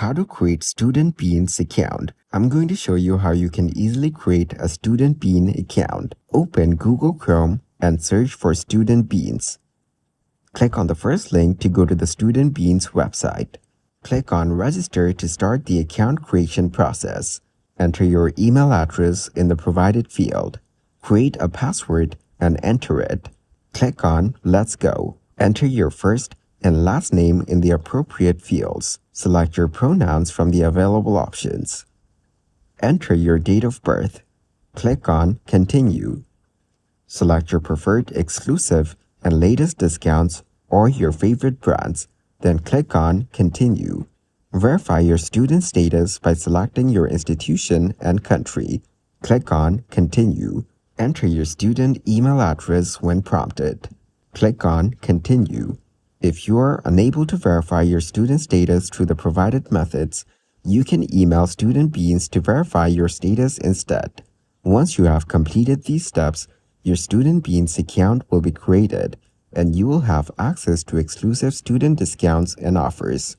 How to create Student Beans account. I'm going to show you how you can easily create a Student Bean account. Open Google Chrome and search for Student Beans. Click on the first link to go to the Student Beans website. Click on Register to start the account creation process. Enter your email address in the provided field. Create a password and enter it. Click on Let's Go. Enter your first and last name in the appropriate fields. Select your pronouns from the available options. Enter your date of birth. Click on Continue. Select your preferred exclusive and latest discounts or your favorite brands, then click on Continue. Verify your student status by selecting your institution and country. Click on Continue. Enter your student email address when prompted. Click on Continue. If you are unable to verify your student status through the provided methods, you can email Student Beans to verify your status instead. Once you have completed these steps, your Student Beans account will be created, and you will have access to exclusive student discounts and offers.